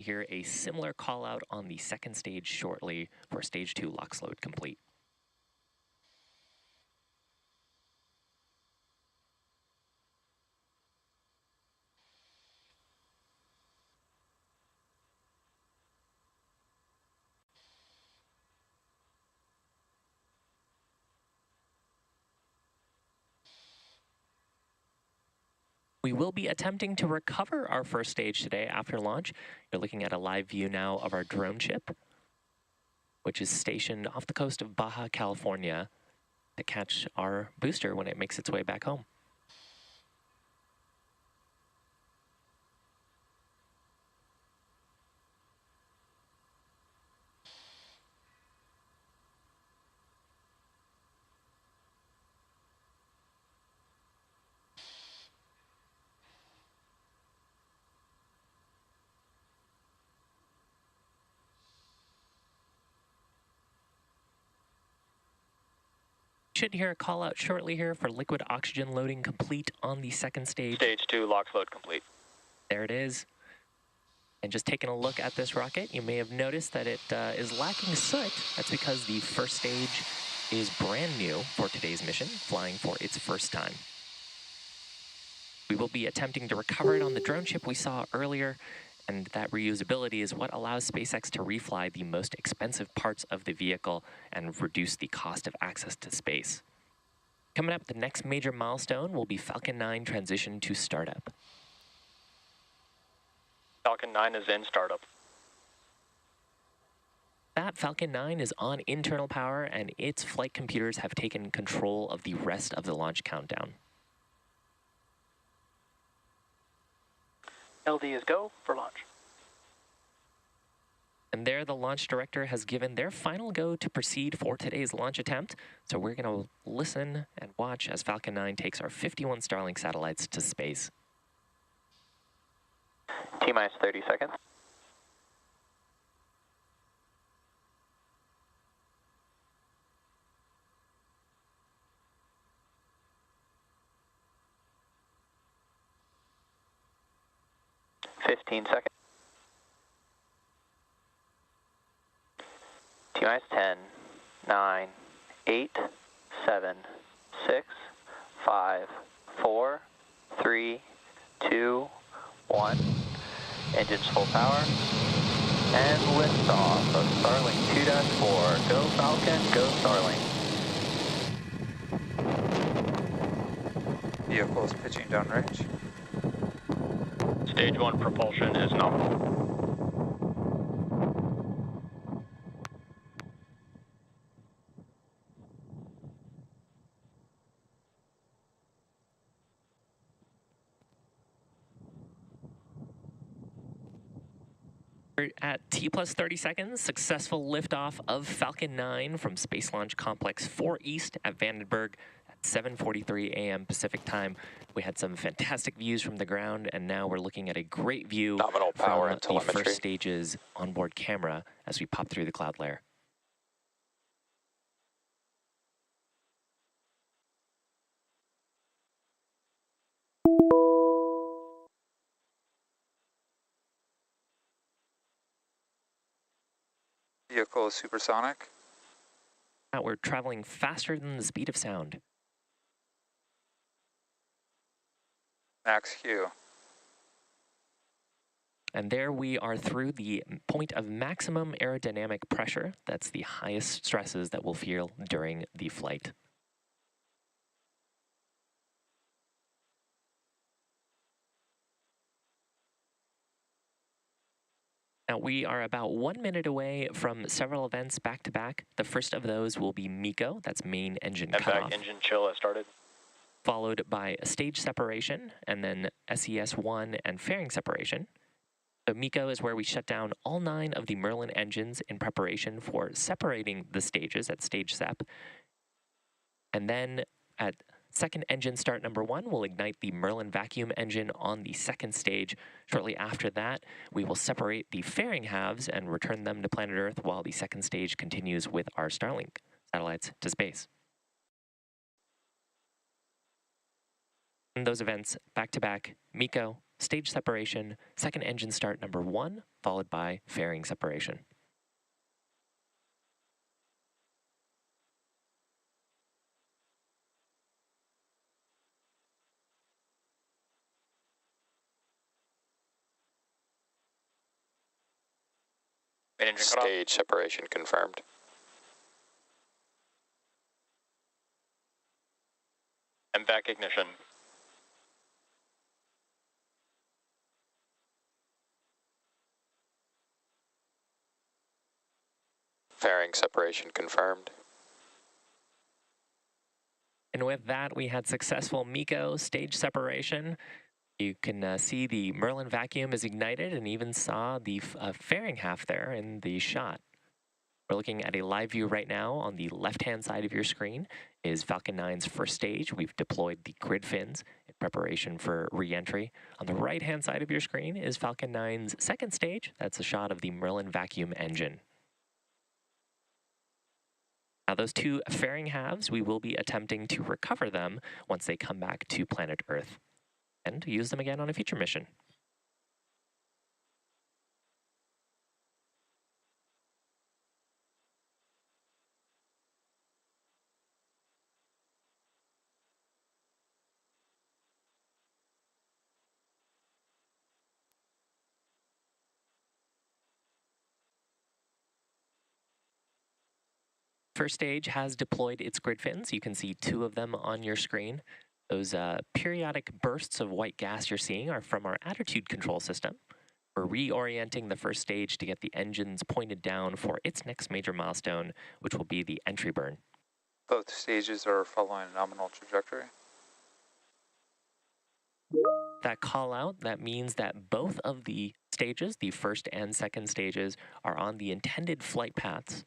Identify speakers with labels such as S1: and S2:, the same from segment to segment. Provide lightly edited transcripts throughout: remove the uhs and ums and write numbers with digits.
S1: hear a similar call out on the second stage shortly for stage 2 LOX load complete. We will be attempting to recover our first stage today after launch. You're looking at a live view now of our drone ship, which is stationed off the coast of Baja California to catch our booster when it makes its way back home. Should hear a call out shortly here for liquid oxygen loading complete on the second stage.
S2: Stage 2 LOX load complete.
S1: There it is. And just taking a look at this rocket, you may have noticed that it is lacking soot. That's because the first stage is brand new for today's mission, flying for its first time. We will be attempting to recover it on the drone ship we saw earlier, and that reusability is what allows SpaceX to refly the most expensive parts of the vehicle and reduce the cost of access to space. Coming up, the next major milestone will be Falcon 9 transition to startup.
S2: Falcon 9 is in startup.
S1: That Falcon 9 is on internal power, and its flight computers have taken control of the rest of the launch countdown.
S2: LD is go for launch.
S1: And there, the launch director has given their final go to proceed for today's launch attempt. So we're going to listen and watch as Falcon 9 takes our 51 Starlink satellites to space.
S2: T-minus 30 seconds. Seconds. T-minus 10, 9, 8, 7, 6, 5, 4, 3, 2, 1. Engines full power. And liftoff of Starlink 2-4. Go Falcon, go Starlink.
S3: Vehicles pitching downrange.
S2: Stage 1 propulsion is nominal.
S1: We're at T plus 30 seconds, successful liftoff of Falcon 9 from Space Launch Complex 4 East at Vandenberg at 7:43 a.m. Pacific time. We had some fantastic views from the ground, and now we're looking at a great view
S3: Nominal power and
S1: from the
S3: telemetry.
S1: first stage's onboard camera as we pop through the cloud layer.
S3: Vehicle is supersonic.
S1: Now we're traveling faster than the speed of sound.
S3: Max Q.
S1: And there we are through the point of maximum aerodynamic pressure. That's the highest stresses that we'll feel during the flight. Now we are about 1 minute away from several events back to back. The first of those will be MECO, that's main engine cutoff.
S2: Engine chill has started.
S1: Followed by a stage separation, and then SES-1 and fairing separation. So MECO is where we shut down all 9 of the Merlin engines in preparation for separating the stages at stage sep. And then at second engine start number 1, we'll ignite the Merlin vacuum engine on the second stage. Shortly after that, we will separate the fairing halves and return them to planet Earth while the second stage continues with our Starlink satellites to space. And those events back to back, MECO, stage separation, second engine start number 1, followed by fairing separation.
S2: Main engine cut off.
S4: Stage separation confirmed.
S2: MVAC ignition.
S4: Fairing separation confirmed.
S1: And with that, we had successful MECO stage separation. You can see the Merlin vacuum is ignited and even saw the fairing half there in the shot. We're looking at a live view right now. On the left-hand side of your screen is Falcon 9's first stage. We've deployed the grid fins in preparation for re-entry. On the right-hand side of your screen is Falcon 9's second stage. That's a shot of the Merlin vacuum engine. Now, those two fairing halves, we will be attempting to recover them once they come back to planet Earth and use them again on a future mission. First stage has deployed its grid fins. You can see 2 of them on your screen. Those periodic bursts of white gas you're seeing are from our attitude control system. We're reorienting the first stage to get the engines pointed down for its next major milestone, which will be the entry burn.
S3: Both stages are following a nominal trajectory.
S1: That call out, that means that both of the stages, the first and second stages, are on the intended flight paths.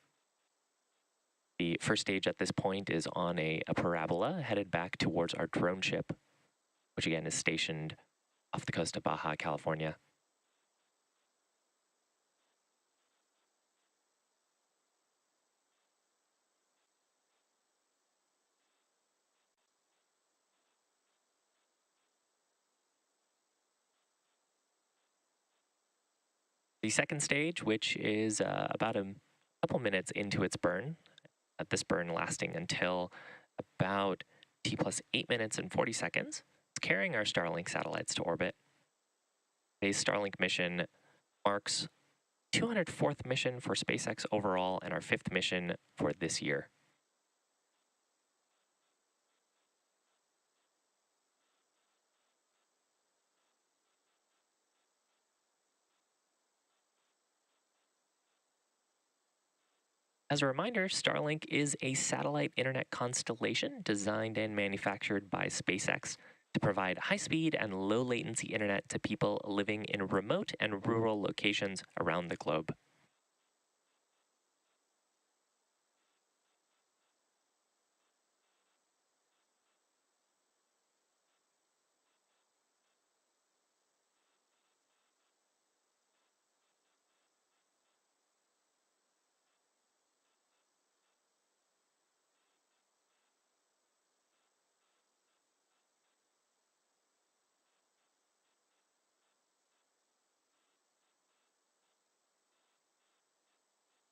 S1: The first stage at this point is on a parabola headed back towards our drone ship, which again is stationed off the coast of Baja, California. The second stage, which is about a couple minutes into its burn, this burn lasting until about T plus 8 minutes and 40 seconds. It's carrying our Starlink satellites to orbit. Today's Starlink mission marks 204th mission for SpaceX overall and our 5th mission for this year. As a reminder, Starlink is a satellite internet constellation designed and manufactured by SpaceX to provide high-speed and low-latency internet to people living in remote and rural locations around the globe.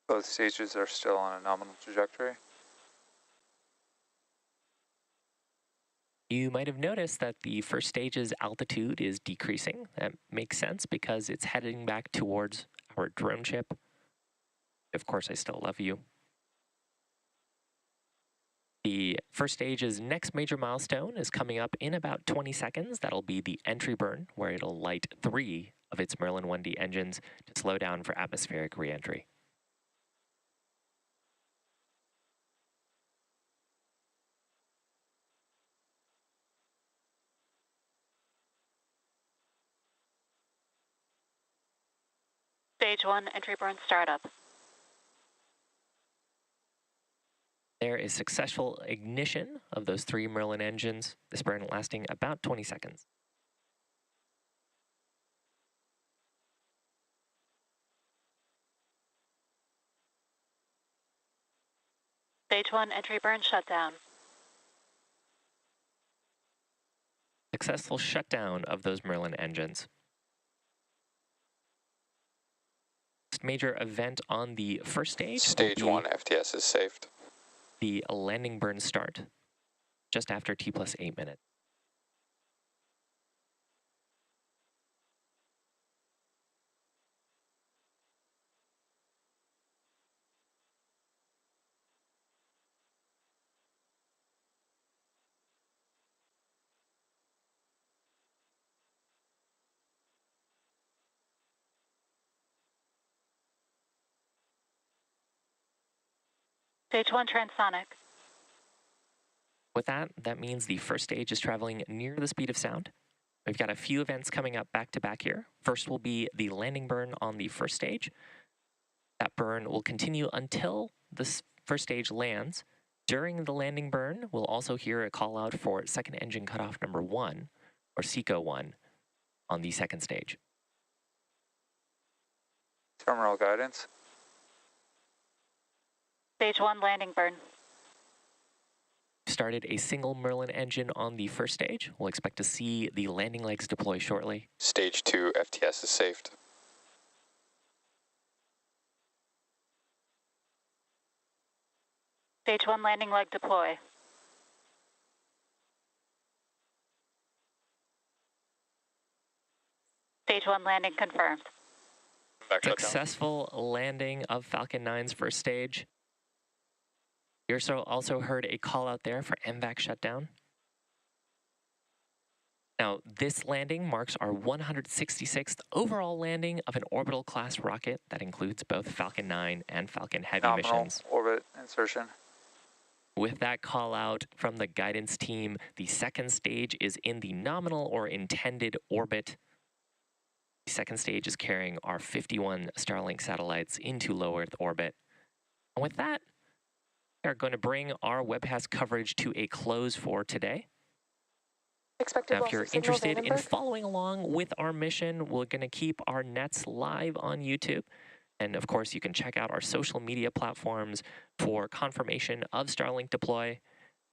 S3: Both stages are still on a nominal trajectory.
S1: You might have noticed that the first stage's altitude is decreasing. That makes sense because it's heading back towards our drone ship. Of course, I still love you. The first stage's next major milestone is coming up in about 20 seconds. That'll be the entry burn, where it'll light 3 of its Merlin 1D engines to slow down for atmospheric reentry.
S5: Stage 1, entry burn startup.
S1: There is successful ignition of those 3 Merlin engines, this burn lasting about 20 seconds.
S5: Stage 1, entry burn shutdown.
S1: Successful shutdown of those Merlin engines. next major event on the first stage will
S4: Stage
S1: be
S4: 1 FTS is saved.
S1: the landing burn start, just after T+8 minutes.
S5: Stage 1 transonic.
S1: With that, that means the first stage is traveling near the speed of sound. We've got a few events coming up back to back here. First will be the landing burn on the first stage. That burn will continue until the first stage lands. During the landing burn, we'll also hear a call out for second engine cutoff number 1, or SECO 1, on the second stage.
S3: Terminal guidance.
S5: Stage 1 landing burn.
S1: Started a single Merlin engine on the first stage. We'll expect to see the landing legs deploy shortly.
S4: Stage 2 FTS is saved.
S5: Stage 1 landing leg deploy. Stage 1 landing confirmed.
S2: Back shutdown.
S1: Successful landing of Falcon 9's first stage. You also heard a call out there for MVAC shutdown. Now, this landing marks our 166th overall landing of an orbital class rocket that includes both Falcon 9 and Falcon Heavy
S3: Nominal
S1: missions.
S3: orbit insertion.
S1: With that call out from the guidance team, the second stage is in the nominal or intended orbit. The second stage is carrying our 51 Starlink satellites into low Earth orbit. And with that, we are going to bring our webcast coverage to a close for today. Now, if you're interested in following along with our mission, we're going to keep our nets live on YouTube. And of course, you can check out our social media platforms for confirmation of Starlink deploy.